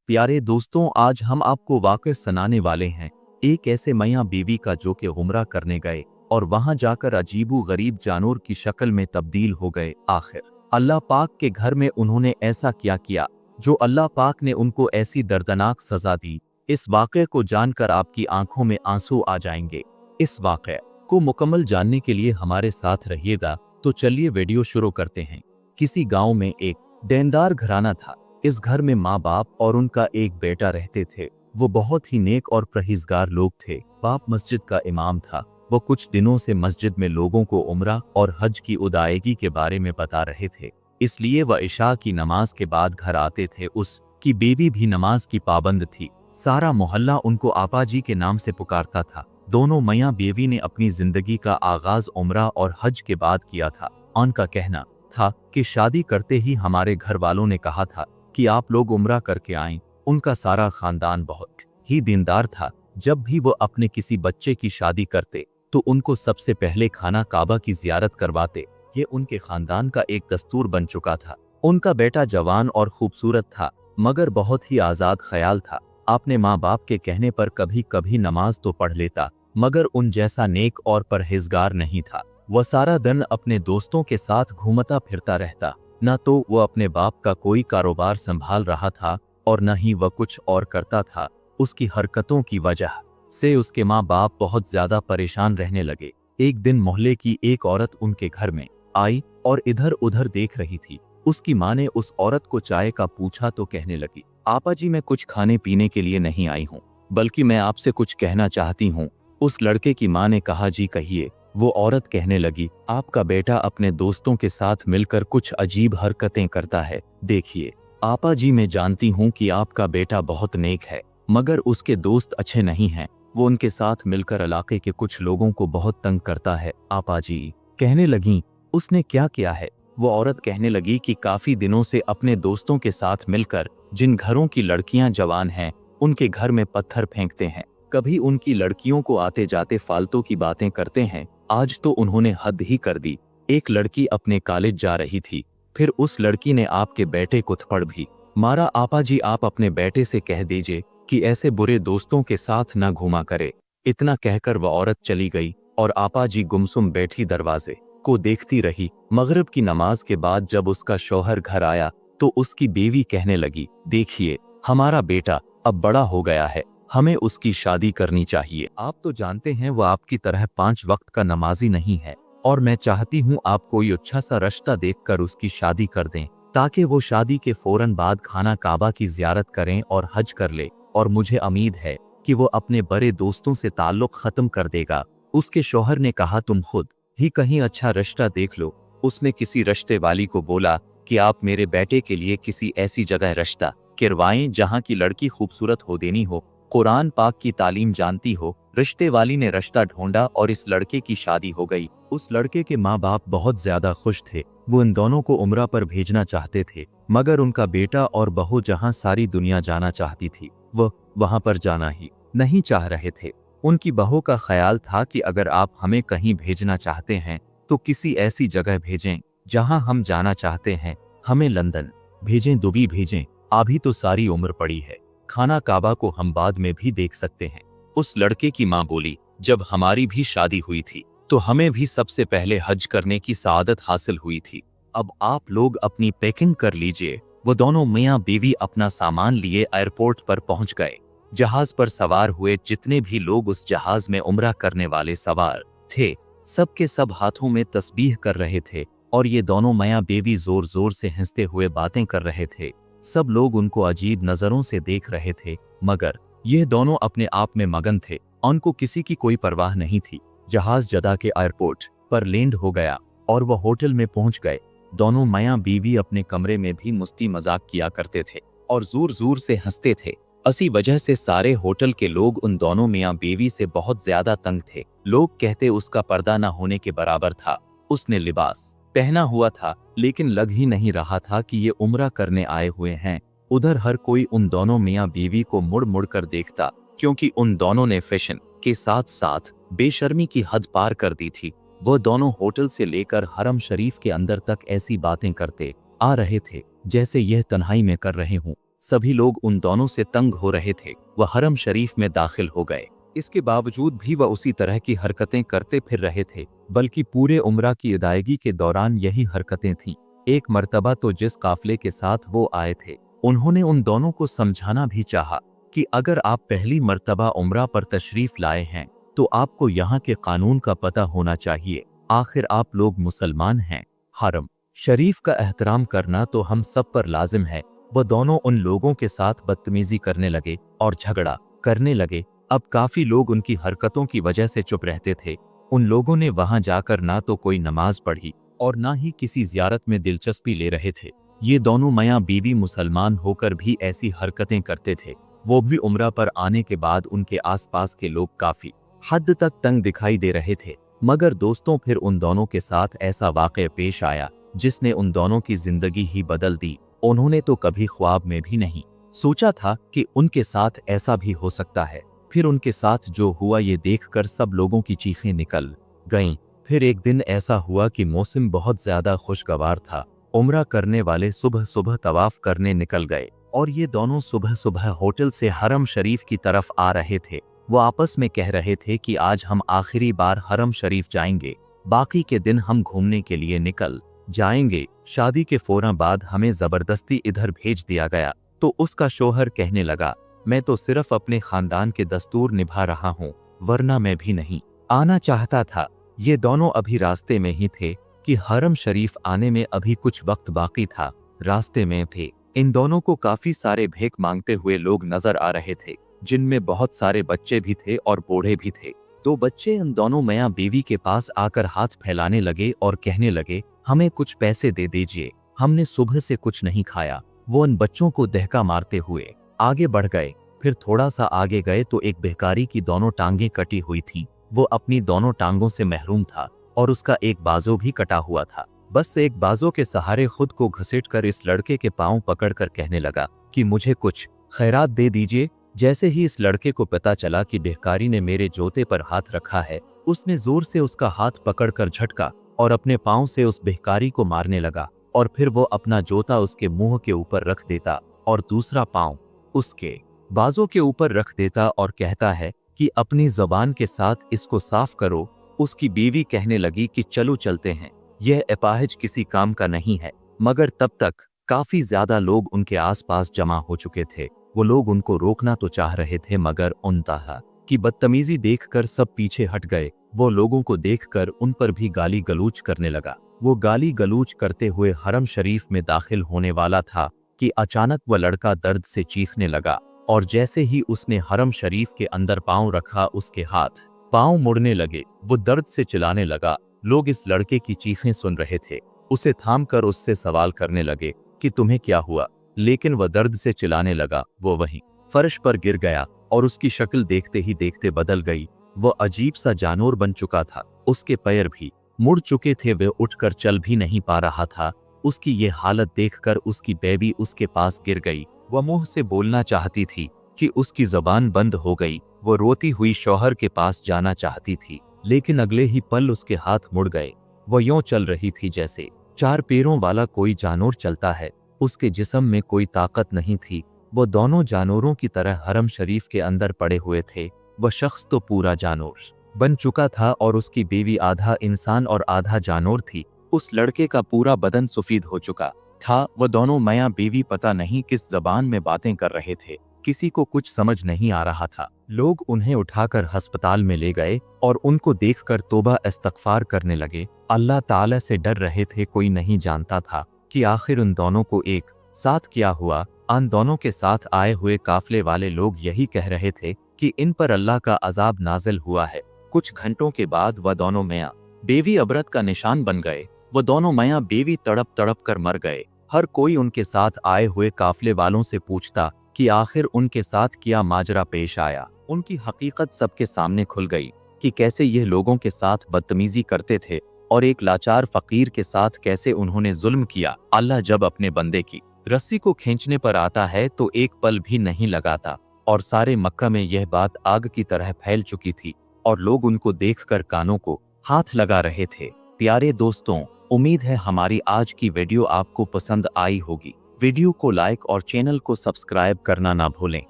प्यारे दोस्तों, आज हम आपको वाक़या सुनाने वाले हैं एक ऐसे मियां बीवी का जो कि उम्रा करने गए और वहां जाकर अजीबो गरीब जानवर की शक्ल में तब्दील हो गए। आखिर अल्लाह पाक के घर में उन्होंने ऐसा क्या किया जो अल्लाह पाक ने उनको ऐसी दर्दनाक सजा दी। इस वाक़ये को जानकर आपकी आंखों में आंसू आ जाएंगे। इस वाक़ये को मुकम्मल जानने के लिए हमारे साथ रहिएगा। तो चलिए वीडियो शुरू करते हैं। किसी गांव में एक देनदार घराना था। इस घर में माँ बाप और उनका एक बेटा रहते थे। वो बहुत ही नेक और परहेजगार लोग थे। बाप मस्जिद का इमाम था। वो कुछ दिनों से मस्जिद में लोगों को उम्रा और हज की अदायगी के बारे में बता रहे थे, इसलिए वह इशा की नमाज के बाद घर आते थे। उसकी बीवी भी नमाज की पाबंद थी। सारा मोहल्ला उनको आपा जी के नाम से पुकारता था। दोनों मियाँ बीवी ने अपनी जिंदगी का आगाज उम्रा और हज के बाद किया था। उनका कहना था कि शादी करते ही हमारे घर वालों ने कहा था कि आप लोग उम्रा करके आएं। उनका सारा खानदान बहुत ही दीनदार था। जब भी वो अपने किसी बच्चे की शादी करते तो उनको सबसे पहले खाना काबा की जियारत करवाते। ये उनके खानदान का एक दस्तूर बन चुका था। उनका बेटा जवान और खूबसूरत था, मगर बहुत ही आजाद ख्याल था। अपने माँ बाप के कहने पर कभी कभी नमाज तो पढ़ लेता, मगर उन जैसा नेक और परहेजगार नहीं था। वह सारा दिन अपने दोस्तों के साथ घूमता फिरता रहता। न तो वो अपने बाप का कोई कारोबार संभाल रहा था और न ही वह कुछ और करता था। उसकी हरकतों की वजह से उसके माँ बाप बहुत ज्यादा परेशान रहने लगे। एक दिन मोहल्ले की एक औरत उनके घर में आई और इधर उधर देख रही थी। उसकी माँ ने उस औरत को चाय का पूछा तो कहने लगी, आपा जी, मैं कुछ खाने पीने के लिए नहीं आई हूँ, बल्कि मैं आपसे कुछ कहना चाहती हूँ। उस लड़के की माँ ने कहा, जी कहिए। वो औरत कहने लगी, आपका बेटा अपने दोस्तों के साथ मिलकर कुछ अजीब हरकतें करता है। देखिए आपा जी, मैं जानती हूँ कि आपका बेटा बहुत नेक है, मगर उसके दोस्त अच्छे नहीं हैं। वो उनके साथ मिलकर इलाके के कुछ लोगों को बहुत तंग करता है। आपा जी कहने लगी, उसने क्या किया है? वो औरत कहने लगी कि काफी दिनों से अपने दोस्तों के साथ मिलकर जिन घरों की लड़कियां जवान हैं उनके घर में पत्थर फेंकते हैं। कभी उनकी लड़कियों को आते जाते फालतू की बातें करते हैं। आज तो उन्होंने हद ही कर दी। एक लड़की अपने कॉलेज जा रही थी, फिर उस लड़की ने आपके बेटे को थप्पड़ भी मारा। आपा जी, आप अपने बेटे से कह दीजिए कि ऐसे बुरे दोस्तों के साथ न घूमा करे। इतना कहकर वह औरत चली गई और आपा जी गुमसुम बैठी दरवाजे को देखती रही। मगरिब की नमाज के बाद जब उसका शौहर घर आया तो उसकी बीवी कहने लगी, देखिए हमारा बेटा अब बड़ा हो गया है, हमें उसकी शादी करनी चाहिए। आप तो जानते हैं वो आपकी तरह 5 वक्त का नमाजी नहीं है, और मैं चाहती हूँ आप कोई अच्छा सा रिश्ता देखकर उसकी शादी कर दें, ताकि वो शादी के फौरन बाद खाना काबा की जियारत करें और हज कर ले। और मुझे उम्मीद है कि वो अपने बड़े दोस्तों से ताल्लुक खत्म कर देगा। उसके शौहर ने कहा, तुम खुद ही कहीं अच्छा रिश्ता देख लो। उसने किसी रिश्ते वाली को बोला कि आप मेरे बेटे के लिए किसी ऐसी जगह रिश्ता करवाएं जहां की लड़की खूबसूरत हो, देनी हो, कुरान पाक की तालीम जानती हो। रिश्ते वाली ने रिश्ता ढूंढा और इस लड़के की शादी हो गई। उस लड़के के माँ बाप बहुत ज्यादा खुश थे। वो इन दोनों को उम्रा पर भेजना चाहते थे, मगर उनका बेटा और बहू जहाँ सारी दुनिया जाना चाहती थी, वो वहां पर जाना ही नहीं चाह रहे थे। उनकी बहू का ख्याल था कि अगर आप हमें कहीं भेजना चाहते हैं तो किसी ऐसी जगह भेजें जहां हम जाना चाहते हैं। हमें लंदन भेजें, दुबई भेजें, अभी तो सारी उम्र पड़ी है। खाना काबा को हम बाद में भी देख सकते हैं। उस लड़के की मां बोली, जब हमारी भी शादी हुई थी तो हमें भी सबसे पहले हज करने की सआदत हासिल हुई थी। अब आप लोग अपनी पैकिंग कर लीजिए। वो दोनों मियाँ बीवी अपना सामान लिए एयरपोर्ट पर पहुंच गए। जहाज पर सवार हुए जितने भी लोग उस जहाज में उम्रा करने वाले सवार थे, सबके सब हाथों में तस्बीह कर रहे थे और ये दोनों मियाँ बीवी जोर जोर से हंसते हुए बातें कर रहे थे। सब लोग उनको अजीब नजरों से देख रहे थे, मगर ये दोनों अपने आप में मगन थे। उनको किसी की कोई परवाह नहीं थी। जहाज जदा के एयरपोर्ट पर लैंड हो गया और वह होटल में पहुंच गए। दोनों मियाँ बीवी अपने कमरे में भी मस्ती मजाक किया करते थे और जोर जोर से हंसते थे। इसी वजह से सारे होटल के लोग उन दोनों मियाँ बीवी से बहुत ज्यादा तंग थे। लोग कहते उसका पर्दा न होने के बराबर था। उसने लिबास पहना हुआ था, लेकिन लग ही नहीं रहा था कि ये उम्रा करने आए हुए हैं। उधर हर कोई उन दोनों मियाँ बीवी को मुड़ मुड़ कर देखता, क्योंकि उन दोनों ने फैशन के साथ साथ बेशर्मी की हद पार कर दी थी। वो दोनों होटल से लेकर हरम शरीफ के अंदर तक ऐसी बातें करते आ रहे थे जैसे यह तन्हाई में कर रहे हों। सभी लोग उन दोनों से तंग हो रहे थे। वह हरम शरीफ में दाखिल हो गए। इसके बावजूद भी वह उसी तरह की हरकतें करते फिर रहे थे, बल्कि पूरे उम्रा की अदायगी के दौरान यही हरकतें थीं। एक मर्तबा तो जिस काफिले के साथ वो आए थे, उन्होंने उन दोनों को समझाना भी चाहा कि अगर आप पहली मर्तबा उम्रा पर तशरीफ लाए हैं तो आपको यहाँ के कानून का पता होना चाहिए। आखिर आप लोग मुसलमान हैं। हरम शरीफ का एहतराम करना तो हम सब पर लाजिम है। वह दोनों उन लोगों के साथ बदतमीजी करने लगे और झगड़ा करने लगे। अब काफी लोग उनकी हरकतों की वजह से चुप रहते थे। उन लोगों ने वहां जाकर ना तो कोई नमाज पढ़ी और ना ही किसी जियारत में दिलचस्पी ले रहे थे। ये दोनों मियां बीवी मुसलमान होकर भी ऐसी हरकतें करते थे। वो भी उम्रा पर आने के बाद उनके आसपास के लोग काफी हद तक तंग दिखाई दे रहे थे। मगर दोस्तों, फिर उन दोनों के साथ ऐसा वाक़या पेश आया जिसने उन दोनों की जिंदगी ही बदल दी। उन्होंने तो कभी ख्वाब में भी नहीं सोचा था कि उनके साथ ऐसा भी हो सकता है। फिर उनके साथ जो हुआ ये देखकर सब लोगों की चीखें निकल गईं। फिर एक दिन ऐसा हुआ कि मौसम बहुत ज्यादा खुशगवार था। उम्रा करने वाले सुबह सुबह तवाफ करने निकल गए और ये दोनों सुबह सुबह होटल से हरम शरीफ की तरफ आ रहे थे। वो आपस में कह रहे थे कि आज हम आखिरी बार हरम शरीफ जाएंगे, बाकी के दिन हम घूमने के लिए निकल जाएंगे। शादी के फौरन बाद हमें जबरदस्ती इधर भेज दिया गया। तो उसका शोहर कहने लगा, मैं तो सिर्फ अपने खानदान के दस्तूर निभा रहा हूँ, वरना मैं भी नहीं आना चाहता था। ये दोनों अभी रास्ते में ही थे कि हरम शरीफ आने में अभी कुछ वक्त बाकी था। रास्ते में थे। इन दोनों को काफी सारे भीख मांगते हुए लोग नजर आ रहे थे, जिनमें बहुत सारे बच्चे भी थे और बूढ़े भी थे। तो बच्चे इन दोनों मियां बीवी के पास आकर हाथ फैलाने लगे और कहने लगे, हमें कुछ पैसे दे दीजिए, हमने सुबह से कुछ नहीं खाया। वो उन बच्चों को दहका मारते हुए आगे बढ़ गए। फिर थोड़ा सा आगे गए तो एक भिखारी की दोनों टांगें कटी हुई थी। वो अपनी दोनों टांगों से महरूम था और उसका एक बाजू भी कटा हुआ था। बस एक बाजू के सहारे खुद को घसीटकर इस लड़के के पांव पकड़कर कहने लगा कि मुझे कुछ खैरात दे दीजिए। जैसे ही इस लड़के को पता चला कि भिखारी ने मेरे जूते पर हाथ रखा है, उसने जोर से उसका हाथ पकड़कर झटका और अपने पांव से उस भिखारी को मारने लगा। और फिर वो अपना जूता उसके मुंह के ऊपर रख देता और दूसरा पांव उसके बाजू के ऊपर रख देता और कहता है कि अपनी जबान के साथ इसको साफ करो। उसकी बीवी कहने लगी कि चलो चलते हैं, यह अपाहिज किसी काम का नहीं है। मगर तब तक काफी ज्यादा लोग उनके आसपास जमा हो चुके थे। वो लोग उनको रोकना तो चाह रहे थे, मगर उनतहा की बदतमीजी देखकर सब पीछे हट गए। वो लोगों को देखकर उन पर भी गाली गलूच करने लगा। वो गाली गलूच करते हुए हरम शरीफ में दाखिल होने वाला था कि अचानक वह लड़का दर्द से चीखने लगा और जैसे ही उसने हरम शरीफ के अंदर पांव रखा, उसके हाथ पांव मुड़ने लगे। वो दर्द से चिल्लाने लगा। लोग इस लड़के की चीखें सुन रहे थे। उसे थामकर उससे सवाल करने लगे कि तुम्हें क्या हुआ, लेकिन वह दर्द से चिल्लाने लगा। वो वहीं फर्श पर गिर गया और उसकी शक्ल देखते ही देखते बदल गई। वह अजीब सा जानवर बन चुका था। उसके पैर भी मुड़ चुके थे, वह उठकर चल भी नहीं पा रहा था। उसकी ये हालत देखकर उसकी बेबी उसके पास गिर गई। वह मुंह से बोलना चाहती थी कि उसकी जबान बंद हो गई। वो रोती हुई शौहर के पास जाना चाहती थी, लेकिन अगले ही पल उसके हाथ मुड़ गए। वह यूं चल रही थी जैसे चार पैरों वाला कोई जानवर चलता है। उसके जिस्म में कोई ताकत नहीं थी। वो दोनों जानवरों की तरह हरम शरीफ के अंदर पड़े हुए थे। वह शख्स तो पूरा जानवर बन चुका था और उसकी बीवी आधा इंसान और आधा जानवर थी। उस लड़के का पूरा बदन सफेद हो चुका था। वह दोनों मियां बीवी पता नहीं किस जबान में बातें कर रहे थे। किसी को कुछ समझ नहीं आ रहा था। लोग उन्हें उठाकर अस्पताल में ले गए और उनको देखकर तौबा इस्तगफार करने लगे। अल्लाह ताला से डर रहे थे। कोई नहीं जानता था कि आखिर उन दोनों को एक साथ क्या हुआ। उन दोनों के साथ आए हुए काफले वाले लोग यही कह रहे थे कि इन पर अल्लाह का अजाब नाजिल हुआ है। कुछ घंटों के बाद वह दोनों मियां बीवी अबरत का निशान बन गए। वह दोनों मियां बीवी तड़प तड़प कर मर गए। हर कोई उनके साथ आए हुए काफले वालों से पूछता कि आखिर उनके साथ क्या माजरा पेश आया। उनकी हकीकत सबके सामने खुल गई कि कैसे यह लोगों के साथ बदतमीजी करते थे और एक लाचार फकीर के साथ कैसे उन्होंने जुल्म किया। अल्लाह जब अपने बंदे की रस्सी को खींचने पर आता है तो एक पल भी नहीं लगाता। और सारे मक्का में यह बात आग की तरह फैल चुकी थी और लोग उनको देखकर कानों को हाथ लगा रहे थे। प्यारे दोस्तों, उम्मीद है हमारी आज की वीडियो आपको पसंद आई होगी। वीडियो को लाइक और चैनल को सब्सक्राइब करना ना भूलें।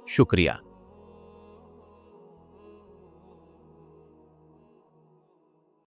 शुक्रिया।